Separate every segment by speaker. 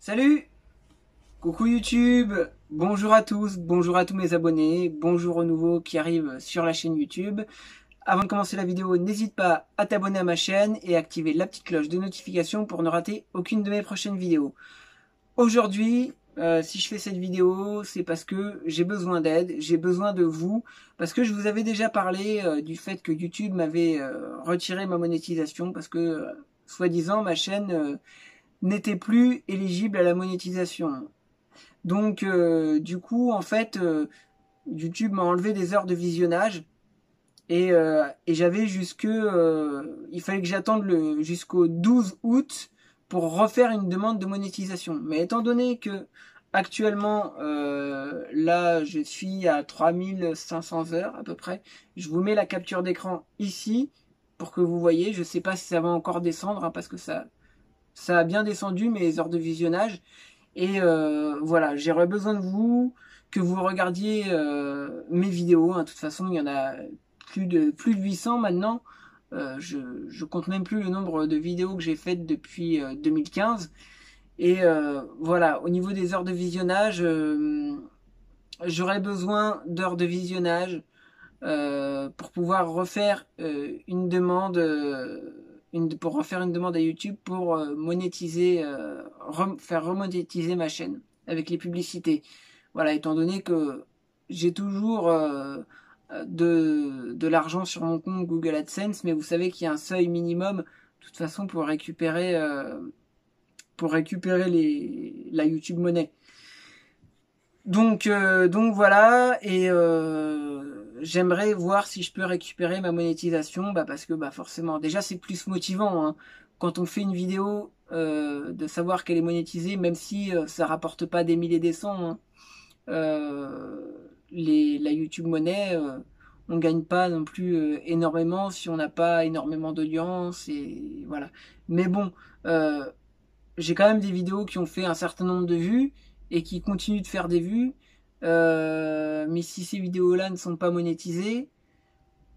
Speaker 1: Salut! Coucou YouTube! Bonjour à tous, bonjour à tous mes abonnés, bonjour aux nouveaux qui arrivent sur la chaîne YouTube. Avant de commencer la vidéo, n'hésite pas à t'abonner à ma chaîne et activer la petite cloche de notification pour ne rater aucune de mes prochaines vidéos. Aujourd'hui, si je fais cette vidéo, c'est parce que j'ai besoin d'aide, j'ai besoin de vous, parce que je vous avais déjà parlé du fait que YouTube m'avait retiré ma monétisation, parce que, soi-disant, ma chaîne n'était plus éligible à la monétisation. Donc, du coup, en fait, YouTube m'a enlevé des heures de visionnage et j'avais il fallait que j'attende jusqu'au 12 août pour refaire une demande de monétisation. Mais étant donné que actuellement, là, je suis à 3500 heures à peu près, je vous mets la capture d'écran ici pour que vous voyez. Je sais pas si ça va encore descendre, hein, parce que ça a bien descendu mes heures de visionnage. Et voilà, j'aurais besoin de vous, que vous regardiez mes vidéos, hein. De toute façon, il y en a plus de 800 maintenant. Je compte même plus le nombre de vidéos que j'ai faites depuis 2015. Et voilà, au niveau des heures de visionnage, j'aurais besoin d'heures de visionnage pour pouvoir refaire une demande, pour refaire une demande à YouTube pour monétiser, faire remonétiser ma chaîne avec les publicités. Voilà, étant donné que j'ai toujours de l'argent sur mon compte Google AdSense, mais vous savez qu'il y a un seuil minimum, de toute façon, pour récupérer la YouTube Money. Donc voilà, et j'aimerais voir si je peux récupérer ma monétisation, parce que forcément, déjà c'est plus motivant, hein, quand on fait une vidéo, de savoir qu'elle est monétisée, même si ça rapporte pas des milliers des cents, hein. La YouTube Money, on gagne pas non plus énormément si on n'a pas énormément d'audience, et voilà. Mais bon, euh, j'ai quand même des vidéos qui ont fait un certain nombre de vues et qui continuent de faire des vues. Mais si ces vidéos-là ne sont pas monétisées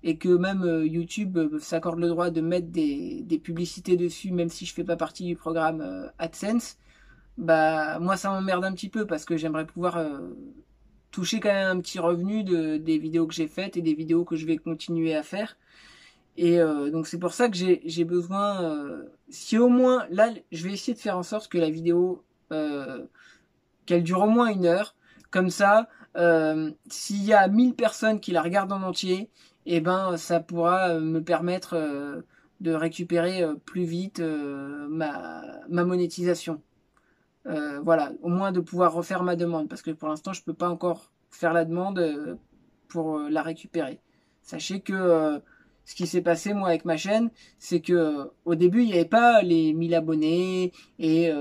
Speaker 1: et que même YouTube s'accorde le droit de mettre des publicités dessus, même si je fais pas partie du programme AdSense, moi ça m'emmerde un petit peu parce que j'aimerais pouvoir toucher quand même un petit revenu des vidéos que j'ai faites et des vidéos que je vais continuer à faire. Et donc c'est pour ça que j'ai besoin, si au moins, là, je vais essayer de faire en sorte que la vidéo, qu'elle dure au moins 1 heure. Comme ça, s'il y a 1000 personnes qui la regardent en entier, et ben ça pourra me permettre de récupérer plus vite ma monétisation. Voilà, au moins de pouvoir refaire ma demande, parce que pour l'instant je peux pas encore faire la demande pour la récupérer. Sachez que ce qui s'est passé moi avec ma chaîne, c'est que au début il n'y avait pas les 1000 abonnés et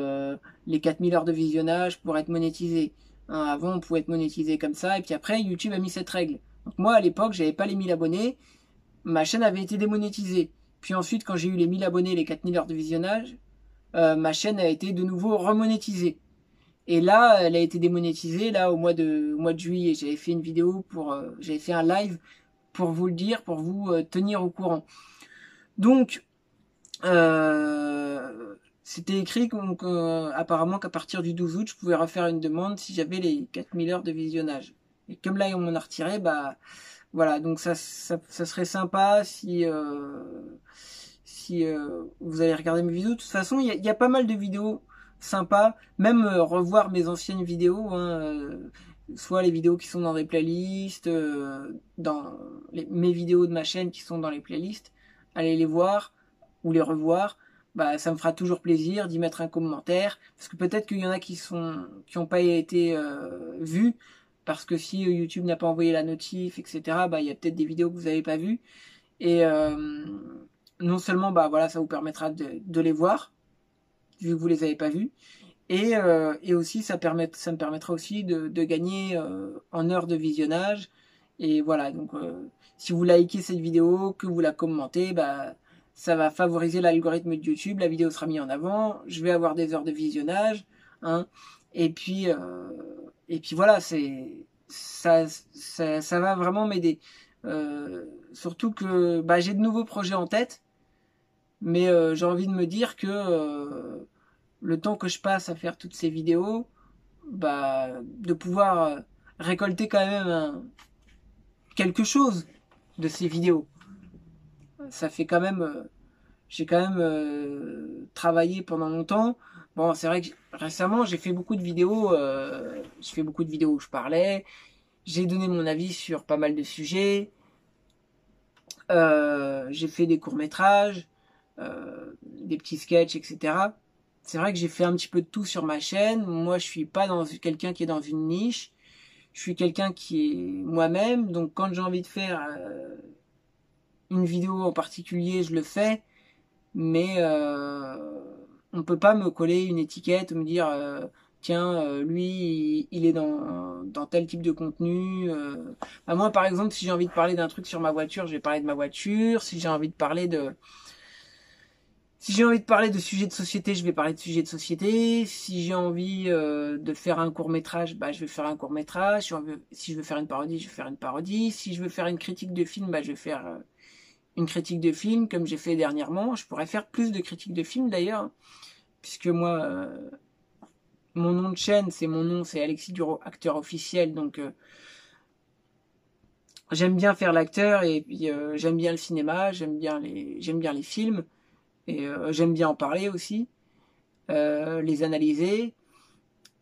Speaker 1: les 4000 heures de visionnage pour être monétisé, hein. Avant on pouvait être monétisé comme ça, et puis après YouTube a mis cette règle. Donc moi à l'époque j'avais pas les 1000 abonnés, ma chaîne avait été démonétisée. Puis ensuite quand j'ai eu les 1000 abonnés, les 4000 heures de visionnage, ma chaîne a été de nouveau remonétisée. Et là, elle a été démonétisée là au mois de juillet. J'avais fait une vidéo j'avais fait un live pour vous le dire, pour vous tenir au courant. Donc, c'était écrit apparemment qu'à partir du 12 août, je pouvais refaire une demande si j'avais les 4000 heures de visionnage. Et comme là, on m'en a retiré, voilà. Donc ça serait sympa si vous allez regarder mes vidéos. De toute façon, il y a pas mal de vidéos sympas. Même revoir mes anciennes vidéos, hein, soit les vidéos qui sont dans des playlists, mes vidéos de ma chaîne qui sont dans les playlists. Allez les voir ou les revoir. Ça me fera toujours plaisir d'y mettre un commentaire. Parce que peut-être qu'il y en a qui ont pas été vus. Parce que si YouTube n'a pas envoyé la notif, etc., il y a peut-être des vidéos que vous n'avez pas vues. Et non seulement voilà, ça vous permettra de les voir, vu que vous les avez pas vus, et aussi ça me permettra aussi de gagner en heures de visionnage. Et voilà, donc si vous likez cette vidéo, que vous la commentez, ça va favoriser l'algorithme de YouTube, la vidéo sera mise en avant, je vais avoir des heures de visionnage, hein, et puis voilà, ça va vraiment m'aider. Surtout que j'ai de nouveaux projets en tête, mais j'ai envie de me dire que le temps que je passe à faire toutes ces vidéos, bah, de pouvoir récolter quand même quelque chose de ces vidéos. Ça fait quand même, j'ai quand même travaillé pendant longtemps. Bon, c'est vrai que récemment, j'ai fait beaucoup de vidéos où je parlais, j'ai donné mon avis sur pas mal de sujets, j'ai fait des courts-métrages, des petits sketchs, etc. C'est vrai que j'ai fait un petit peu de tout sur ma chaîne. Moi, je suis pas quelqu'un qui est dans une niche. Je suis quelqu'un qui est moi-même. Donc, quand j'ai envie de faire une vidéo en particulier, je le fais. Mais on peut pas me coller une étiquette ou me dire tiens, lui, il est dans tel type de contenu. Bah, moi, par exemple, si j'ai envie de parler d'un truc sur ma voiture, je vais parler de ma voiture. Si j'ai envie de parler de sujets de société, je vais parler de sujets de société. Si j'ai envie de faire un court-métrage, bah, je vais faire un court-métrage. Si je veux faire une parodie, je vais faire une parodie. Si je veux faire une critique de film, bah, je vais faire une critique de film, comme j'ai fait dernièrement. Je pourrais faire plus de critiques de films, d'ailleurs, puisque moi, mon nom de chaîne, c'est Alexis Duro, acteur officiel. Donc, j'aime bien faire l'acteur, et puis j'aime bien le cinéma, j'aime bien les films, et j'aime bien en parler aussi. Les analyser,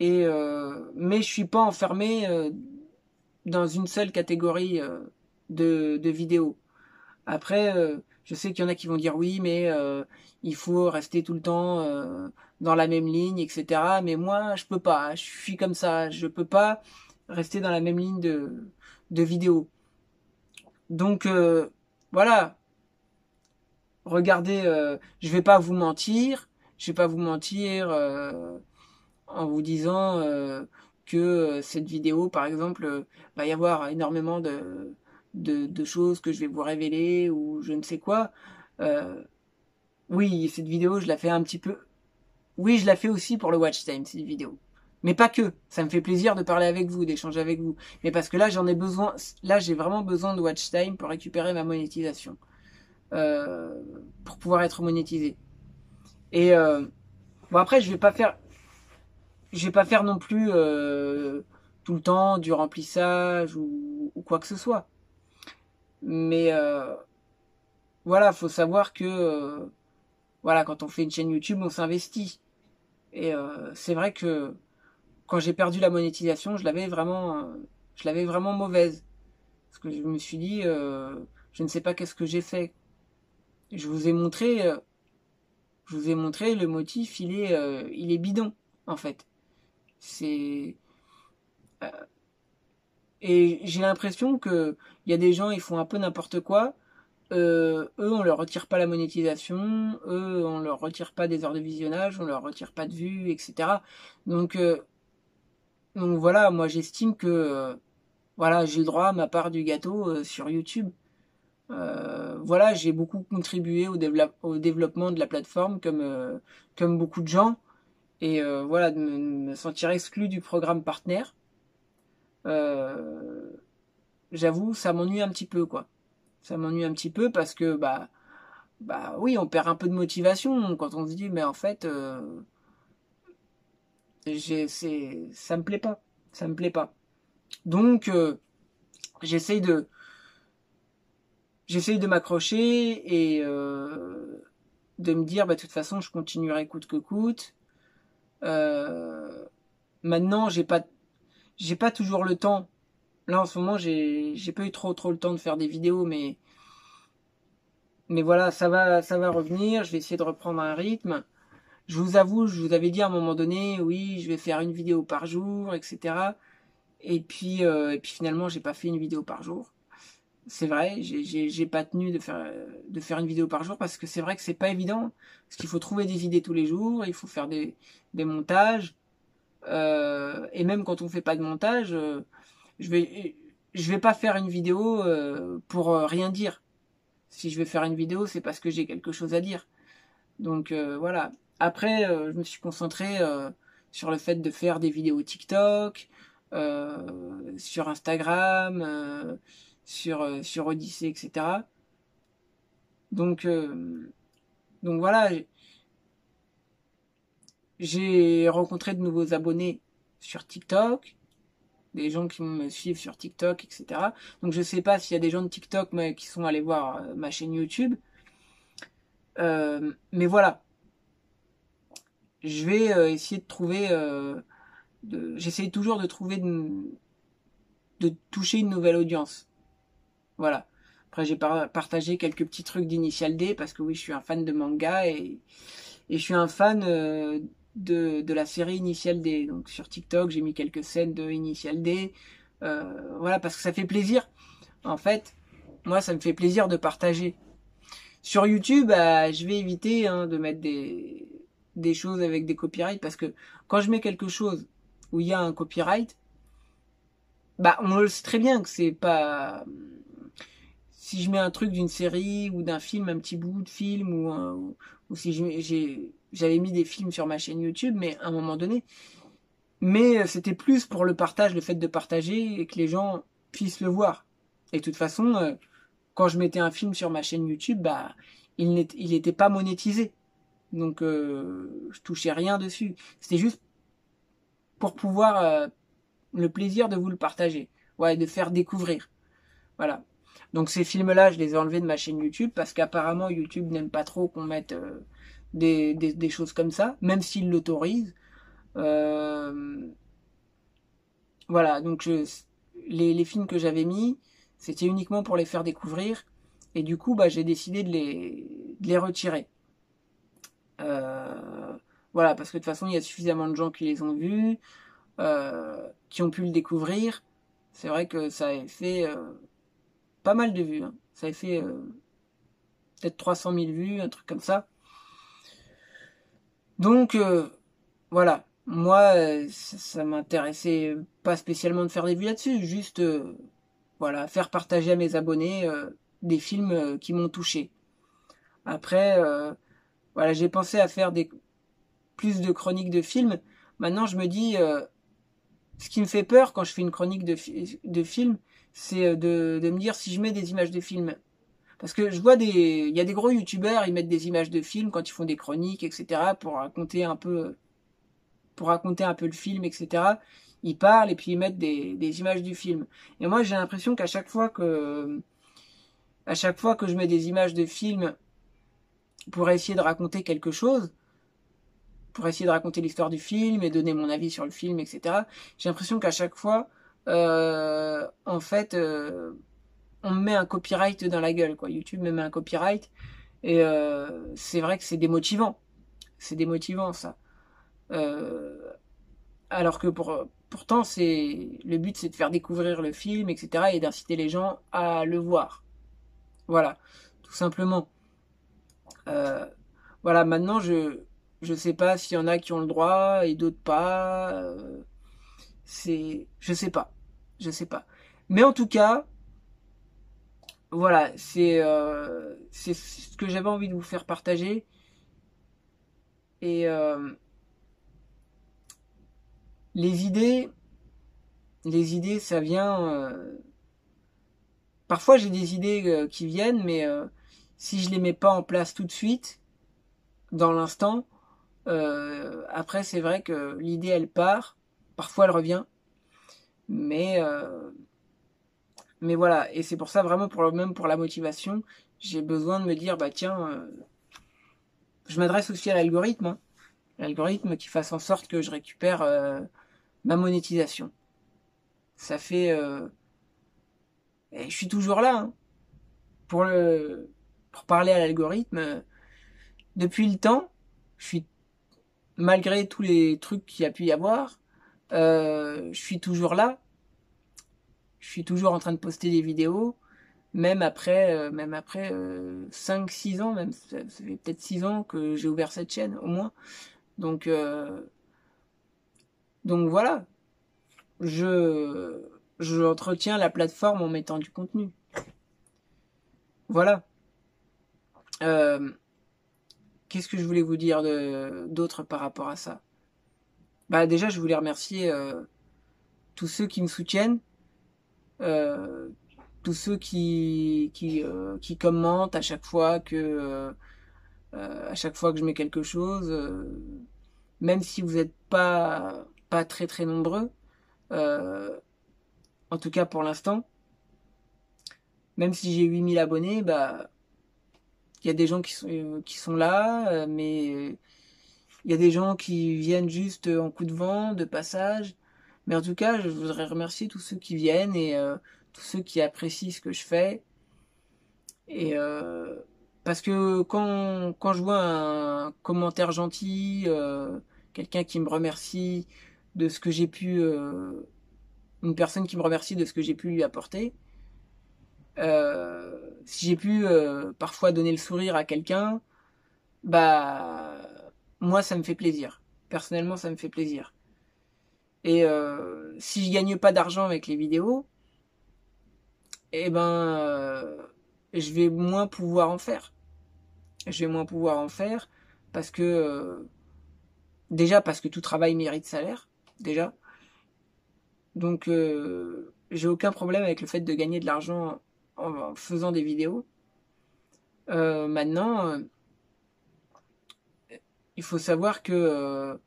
Speaker 1: mais je suis pas enfermé dans une seule catégorie de vidéos. Après, je sais qu'il y en a qui vont dire oui, mais il faut rester tout le temps dans la même ligne, etc. Mais moi, je peux pas. Je suis comme ça. Je peux pas rester dans la même ligne de vidéos. Donc voilà. Regardez, je vais pas vous mentir. Je vais pas vous mentir en vous disant que cette vidéo, par exemple, va y avoir énormément de choses que je vais vous révéler ou je ne sais quoi. Euh, oui, cette vidéo, je la fais un petit peu. Oui, je la fais aussi pour le watch time, cette vidéo. Mais pas que. Ça me fait plaisir de parler avec vous, d'échanger avec vous. Mais parce que là, j'en ai besoin. Là, j'ai vraiment besoin de watch time pour récupérer ma monétisation. Euh, pour pouvoir être monétisé. Et bon, après, je vais pas faire non plus tout le temps du remplissage ou quoi que ce soit. Mais voilà, faut savoir que voilà, quand on fait une chaîne YouTube, on s'investit. Et c'est vrai que quand j'ai perdu la monétisation, je l'avais vraiment mauvaise. Parce que je me suis dit, je ne sais pas qu'est-ce que j'ai fait. Je vous ai montré, le motif, il est bidon en fait. C'est Et j'ai l'impression que il y a des gens, ils font un peu n'importe quoi. Eux, on leur retire pas la monétisation. Eux, on leur retire pas des heures de visionnage. On leur retire pas de vues, etc. Donc, voilà, moi j'estime que voilà, j'ai le droit à ma part du gâteau sur YouTube. Voilà, j'ai beaucoup contribué au développement de la plateforme comme beaucoup de gens. Et voilà, de me sentir exclu du programme partenaire. Euh, J'avoue, ça m'ennuie un petit peu, quoi. Ça m'ennuie un petit peu parce que, bah oui, on perd un peu de motivation quand on se dit, mais en fait, ça me plaît pas. Ça me plaît pas. Donc, j'essaye de, j'essaye de m'accrocher et de me dire, bah, de toute façon, je continuerai coûte que coûte. Euh, Maintenant, j'ai pas toujours le temps. Là, en ce moment, j'ai pas eu trop le temps de faire des vidéos, mais voilà, ça va revenir. Je vais essayer de reprendre un rythme. Je vous avoue, je vous avais dit à un moment donné, oui, je vais faire une vidéo par jour, etc. Et puis finalement, j'ai pas fait une vidéo par jour. C'est vrai, j'ai pas tenu de faire une vidéo par jour parce que c'est vrai que c'est pas évident. Parce qu'il faut trouver des idées tous les jours, il faut faire des montages. Et même quand on fait pas de montage, je vais, je vais pas faire une vidéo pour rien dire. Si je vais faire une vidéo, c'est parce que j'ai quelque chose à dire. Donc voilà. Après, je me suis concentré sur le fait de faire des vidéos TikTok, sur Instagram, sur Odyssée, etc. Donc, donc voilà, j'ai rencontré de nouveaux abonnés sur TikTok, des gens qui me suivent sur TikTok, etc. Donc je sais pas s'il y a des gens de TikTok qui sont allés voir ma chaîne YouTube. Mais voilà, je vais essayer de trouver... j'essaie toujours de trouver... de toucher une nouvelle audience. Voilà. Après, j'ai partagé quelques petits trucs d'Initial D, parce que oui, je suis un fan de manga, et je suis un fan de la série Initial D. Donc sur TikTok, j'ai mis quelques scènes de Initial D. Voilà, parce que ça fait plaisir. En fait, moi, ça me fait plaisir de partager. Sur YouTube, je vais éviter de mettre des choses avec des copyrights, parce que quand je mets quelque chose où il y a un copyright, on le sait très bien que c'est pas... Si je mets un truc d'une série ou d'un film, un petit bout de film, ou si j'avais mis des films sur ma chaîne YouTube, mais à un moment donné. Mais c'était plus pour le partage, le fait de partager et que les gens puissent le voir. Et de toute façon, quand je mettais un film sur ma chaîne YouTube, il n'était pas monétisé. Donc je touchais rien dessus. C'était juste pour pouvoir le plaisir de vous le partager. Ouais, de faire découvrir. Voilà. Donc ces films-là, je les ai enlevés de ma chaîne YouTube parce qu'apparemment YouTube n'aime pas trop qu'on mette des choses comme ça, même s'il l'autorise. Voilà, donc les films que j'avais mis, c'était uniquement pour les faire découvrir. Et du coup, j'ai décidé de les retirer. Voilà, parce que de toute façon, il y a suffisamment de gens qui les ont vus, qui ont pu le découvrir. C'est vrai que ça a fait pas mal de vues. Hein. Ça a fait peut-être 300 000 vues, un truc comme ça. Donc, voilà. Moi, ça m'intéressait pas spécialement de faire des vues là-dessus, juste voilà, faire partager à mes abonnés des films qui m'ont touché. Après, voilà, j'ai pensé à faire plus de chroniques de films. Maintenant, je me dis, ce qui me fait peur quand je fais une chronique de film, c'est de me dire si je mets des images de films. Parce que je vois il y a des gros youtubeurs, ils mettent des images de films quand ils font des chroniques, etc., pour raconter un peu le film, etc. Ils parlent et puis ils mettent des images du film. Et moi, j'ai l'impression qu'à chaque fois que je mets des images de film pour essayer de raconter quelque chose, pour essayer de raconter l'histoire du film et donner mon avis sur le film, etc., j'ai l'impression qu'à chaque fois, en fait, on me met un copyright dans la gueule, quoi. YouTube me met un copyright et c'est vrai que c'est démotivant. C'est démotivant, ça. Alors que pourtant, le but, c'est de faire découvrir le film, etc., et d'inciter les gens à le voir. Voilà, tout simplement. Voilà, maintenant, je sais pas s'il y en a qui ont le droit et d'autres pas. Je sais pas, je sais pas. Mais en tout cas, voilà, c'est ce que j'avais envie de vous faire partager. Et les idées, ça vient. Parfois, j'ai des idées qui viennent, mais si je les mets pas en place tout de suite, dans l'instant, après, c'est vrai que l'idée, elle part. Parfois, elle revient. Mais, mais voilà. Et c'est pour ça, vraiment, même pour la motivation, j'ai besoin de me dire, tiens, je m'adresse aussi à l'algorithme. Hein. L'algorithme qui fasse en sorte que je récupère ma monétisation. Ça fait... et je suis toujours là. Hein, pour parler à l'algorithme. Depuis le temps, je suis malgré tous les trucs qu'il y a pu y avoir, je suis toujours là. Je suis toujours en train de poster des vidéos, même après 5-6 ans, même ça fait peut-être 6 ans que j'ai ouvert cette chaîne, au moins. Donc, voilà, je entretiens la plateforme en mettant du contenu. Voilà. Qu'est-ce que je voulais vous dire d'autre par rapport à ça? Déjà, je voulais remercier tous ceux qui me soutiennent, tous ceux qui commentent à chaque fois que je mets quelque chose. même si vous n'êtes pas très très nombreux, en tout cas pour l'instant, même si j'ai 8000 abonnés, bah, il y a des gens qui sont là, mais il y a des gens qui viennent juste en coup de vent, de passage. Mais en tout cas, je voudrais remercier tous ceux qui viennent et tous ceux qui apprécient ce que je fais. Et parce que quand je vois un commentaire gentil, quelqu'un qui me remercie de ce que j'ai pu, une personne qui me remercie de ce que j'ai pu lui apporter, si j'ai pu parfois donner le sourire à quelqu'un, bah moi ça me fait plaisir. Personnellement, ça me fait plaisir. Et si je gagne pas d'argent avec les vidéos, eh ben je vais moins pouvoir en faire. Je vais moins pouvoir en faire parce que déjà parce que tout travail mérite salaire, déjà. Donc j'ai aucun problème avec le fait de gagner de l'argent en faisant des vidéos. Maintenant, il faut savoir que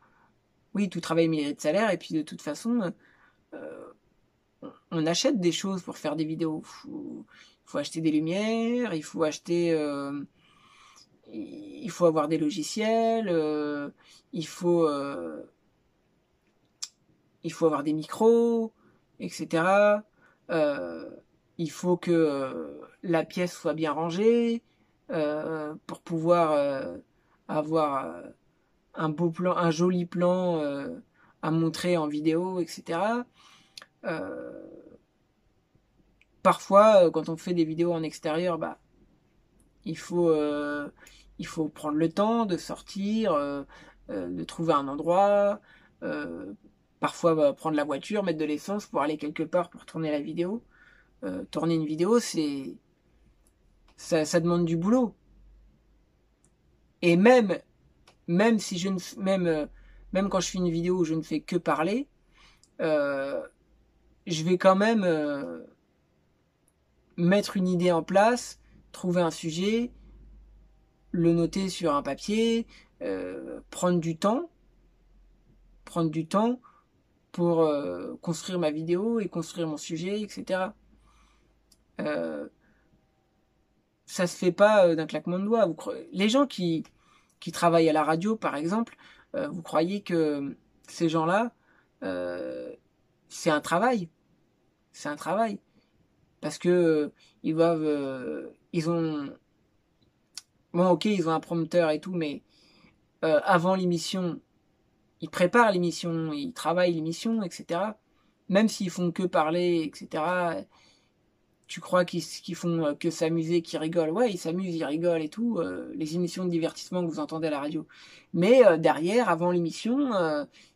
Speaker 1: oui, tout travail mérite salaire et puis de toute façon, on achète des choses pour faire des vidéos. Il faut acheter des lumières, il faut avoir des logiciels, il faut avoir des micros, etc. Euh, il faut que la pièce soit bien rangée pour pouvoir avoir un beau plan, un joli plan à montrer en vidéo, etc. Euh, Parfois, quand on fait des vidéos en extérieur, bah, il faut, euh, il faut prendre le temps de sortir, de trouver un endroit. Euh, Parfois, bah, prendre la voiture, mettre de l'essence pour aller quelque part pour tourner la vidéo. Tourner une vidéo, ça demande du boulot. Et même si je ne, même quand je fais une vidéo où je ne fais que parler, euh, je vais quand même mettre une idée en place, trouver un sujet, le noter sur un papier, prendre du temps pour construire ma vidéo et construire mon sujet, etc. Euh, Ça se fait pas d'un claquement de doigts. Les gens qui travaillent à la radio, par exemple, vous croyez que ces gens-là, euh, c'est un travail, c'est un travail, parce que ils doivent, ils ont, bon, ok, ils ont un prompteur et tout, mais avant l'émission, ils préparent l'émission, ils travaillent l'émission, etc. Même s'ils font que parler, etc. Tu crois qu'ils font que s'amuser, qu'ils rigolent. Ouais, ils s'amusent, ils rigolent et tout. Les émissions de divertissement que vous entendez à la radio. Mais derrière, avant l'émission,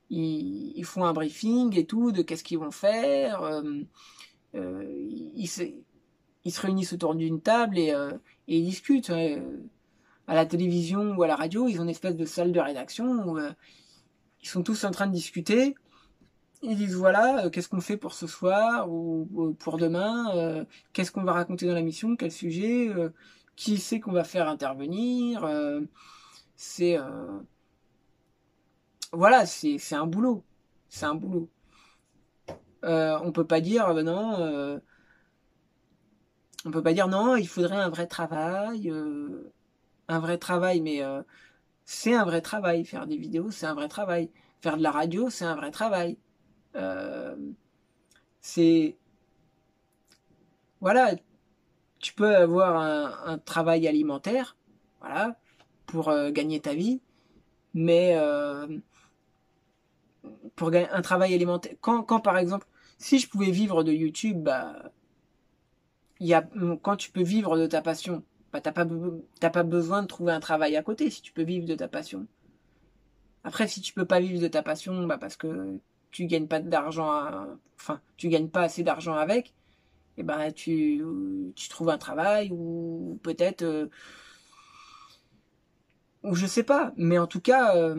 Speaker 1: ils font un briefing et tout de qu'est-ce qu'ils vont faire. Ils, se, ils se réunissent autour d'une table et ils discutent. Ouais. À la télévision ou à la radio, ils ont une espèce de salle de rédaction où ils sont tous en train de discuter. Ils disent voilà, qu'est-ce qu'on fait pour ce soir ou pour demain, qu'est-ce qu'on va raconter dans la mission, quel sujet, qui c'est qu'on va faire intervenir. C'est voilà, c'est un boulot, c'est un boulot. On peut pas dire non, on peut pas dire non, il faudrait un vrai travail, mais c'est un vrai travail. Faire des vidéos, c'est un vrai travail. Faire de la radio, c'est un vrai travail. Euh, c'est voilà, tu peux avoir un travail alimentaire, voilà, pour gagner ta vie, mais pour gagner un travail alimentaire, quand par exemple, si je pouvais vivre de YouTube, bah, quand tu peux vivre de ta passion, bah, t'as pas besoin de trouver un travail à côté si tu peux vivre de ta passion. Après, si tu peux pas vivre de ta passion, bah, parce que tu gagnes pas d'argent, enfin, tu gagnes pas assez d'argent avec, et ben tu trouves un travail ou peut-être ou je sais pas, mais en tout cas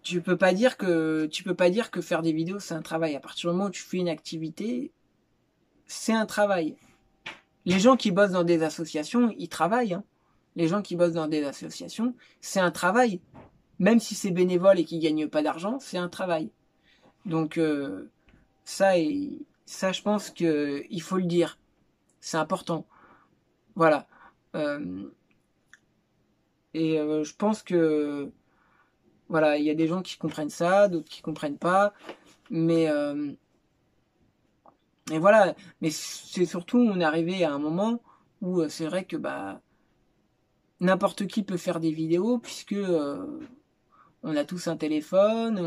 Speaker 1: tu peux pas dire que faire des vidéos c'est un travail. À partir du moment où tu fais une activité, c'est un travail. Les gens qui bossent dans des associations, ils travaillent. Hein. Les gens qui bossent dans des associations, c'est un travail. même si c'est bénévole et qu'ils gagnent pas d'argent, c'est un travail. Donc ça, je pense que il faut le dire. C'est important. Voilà. Je pense que voilà, il y a des gens qui comprennent ça, d'autres qui comprennent pas, mais et voilà. Mais c'est surtout, on est arrivé à un moment où c'est vrai que bah n'importe qui peut faire des vidéos puisque on a tous un téléphone,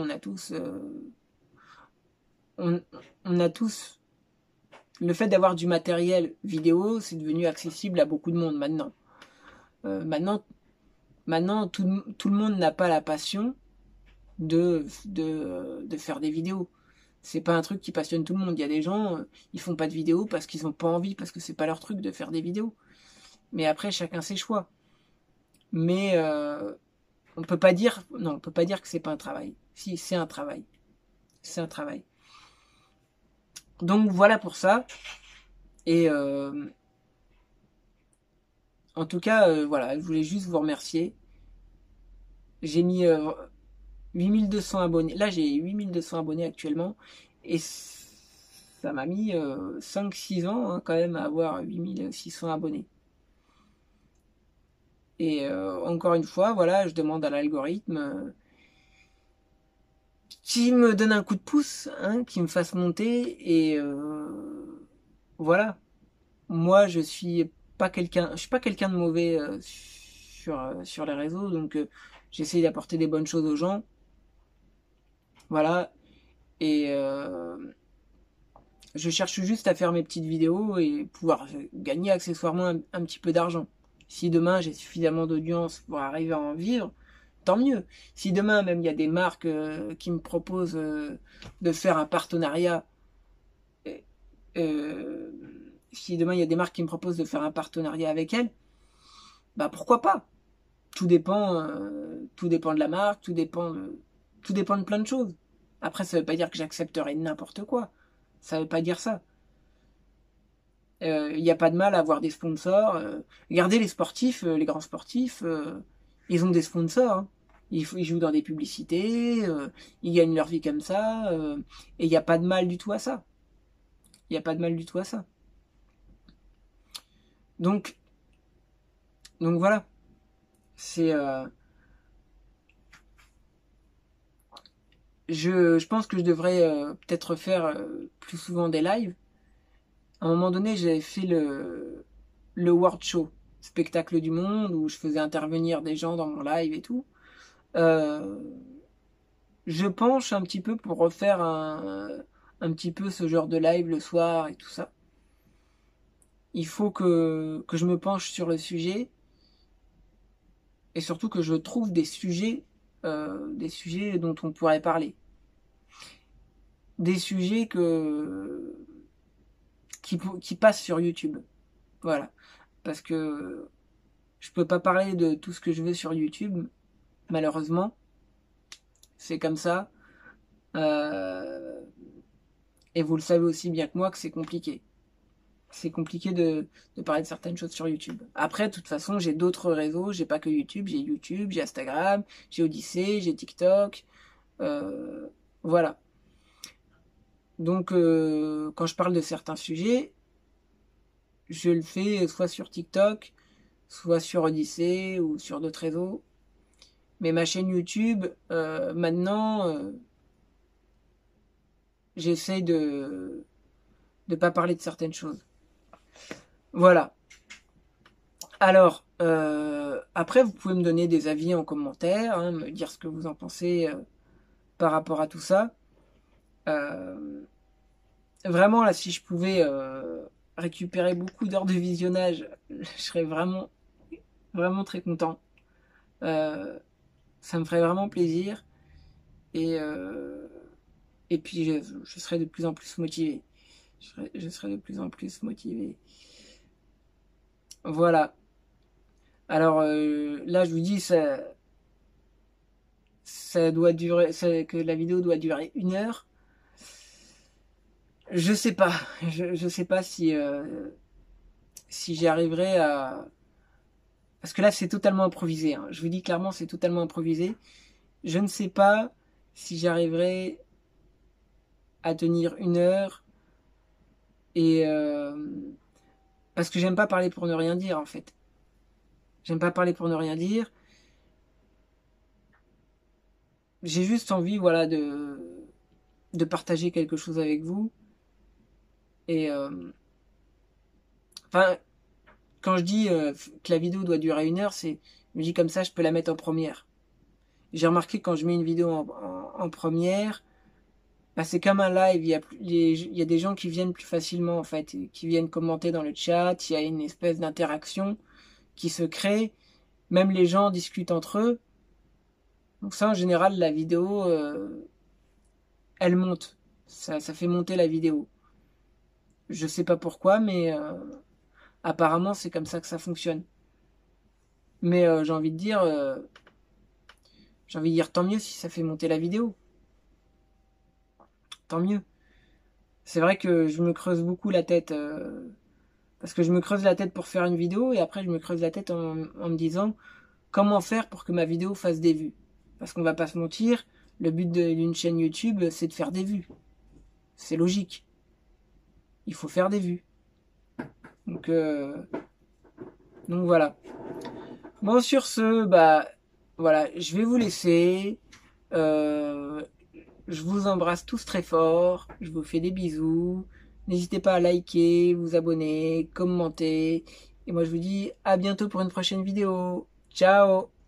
Speaker 1: on, on a tous le fait d'avoir du matériel vidéo, c'est devenu accessible à beaucoup de monde maintenant. Maintenant, tout le monde n'a pas la passion de faire des vidéos. C'est pas un truc qui passionne tout le monde. Il y a des gens, ils font pas de vidéos parce qu'ils ont pas envie, parce que c'est pas leur truc de faire des vidéos. Mais après, chacun ses choix. Mais on peut pas dire, non, on peut pas dire que c'est pas un travail. Si, c'est un travail. C'est un travail. Donc voilà pour ça. Et en tout cas, voilà, je voulais juste vous remercier. J'ai mis 8200 abonnés. Là, j'ai 8200 abonnés actuellement. Et ça m'a mis 5-6 ans hein, quand même à avoir 8600 abonnés. Et encore une fois, voilà, je demande à l'algorithme qui me donne un coup de pouce, hein, qui me fasse monter. Et voilà. Moi, je suis pas quelqu'un de mauvais sur les réseaux, donc j'essaye d'apporter des bonnes choses aux gens. Voilà. Et je cherche juste à faire mes petites vidéos et pouvoir gagner accessoirement un petit peu d'argent. Si demain j'ai suffisamment d'audience pour arriver à en vivre, tant mieux. Si demain même il y a des marques qui me proposent de faire un partenariat, euh, si demain il y a des marques qui me proposent de faire un partenariat avec elles, bah pourquoi pas. Tout dépend de la marque, tout dépend de plein de choses. Après, ça veut pas dire que j'accepterai n'importe quoi. Ça veut pas dire ça. Il n'y a pas de mal à avoir des sponsors. Regardez les sportifs, les grands sportifs, ils ont des sponsors. Hein. Ils jouent dans des publicités, ils gagnent leur vie comme ça, et il n'y a pas de mal du tout à ça. Il n'y a pas de mal du tout à ça. Donc voilà. C'est je pense que je devrais peut-être faire plus souvent des lives. À un moment donné, j'avais fait le World Show, spectacle du monde, où je faisais intervenir des gens dans mon live et tout. Euh, je penche un petit peu pour refaire un petit peu ce genre de live le soir et tout ça. Il faut que je me penche sur le sujet et surtout que je trouve des sujets dont on pourrait parler. Des sujets qui passent sur YouTube. Voilà. Parce que je peux pas parler de tout ce que je veux sur YouTube, malheureusement. C'est comme ça. Et vous le savez aussi bien que moi que c'est compliqué. C'est compliqué de parler de certaines choses sur YouTube. Après, de toute façon, j'ai d'autres réseaux. J'ai pas que YouTube. J'ai Instagram, j'ai Odyssée, j'ai TikTok. Voilà. Donc, quand je parle de certains sujets, je le fais soit sur TikTok, soit sur Odyssée ou sur d'autres réseaux. Mais ma chaîne YouTube, maintenant, j'essaye de pas parler de certaines choses. Voilà. Alors, après, vous pouvez me donner des avis en commentaire, hein, me dire ce que vous en pensez par rapport à tout ça. Vraiment, là, si je pouvais récupérer beaucoup d'heures de visionnage, je serais vraiment, vraiment très content. Ça me ferait vraiment plaisir. Et, et puis, je serais de plus en plus motivé. Je serais de plus en plus motivé. Voilà. Alors là, je vous dis, ça doit durer, que la vidéo doit durer 1 heure. Je sais pas. Je sais pas si j'y arriverai à... Parce que là, c'est totalement improvisé. Hein. Je vous dis clairement, c'est totalement improvisé. Je ne sais pas si j'arriverai à tenir 1 heure et parce que j'aime pas parler pour ne rien dire en fait. J'aime pas parler pour ne rien dire. J'ai juste envie, voilà, de partager quelque chose avec vous. Et enfin, quand je dis que la vidéo doit durer 1 heure, je me dis comme ça, je peux la mettre en première. J'ai remarqué que quand je mets une vidéo en première, bah, c'est comme un live. Il y a des gens qui viennent plus facilement en fait, qui viennent commenter dans le chat. Il y a une espèce d'interaction qui se crée. Même les gens discutent entre eux. Donc ça, en général, la vidéo, elle monte. Ça fait monter la vidéo. Je sais pas pourquoi, mais apparemment, c'est comme ça que ça fonctionne. Mais j'ai envie de dire tant mieux si ça fait monter la vidéo. Tant mieux. C'est vrai que je me creuse beaucoup la tête. Parce que je me creuse la tête pour faire une vidéo et après je me creuse la tête en me disant comment faire pour que ma vidéo fasse des vues. Parce qu'on va pas se mentir, le but d'une chaîne YouTube, c'est de faire des vues. C'est logique. Il faut faire des vues. Donc, donc voilà. Bon, sur ce, bah voilà, je vais vous laisser. Euh, je vous embrasse tous très fort. Je vous fais des bisous. N'hésitez pas à liker, vous abonner, commenter. Et moi je vous dis à bientôt pour une prochaine vidéo. Ciao!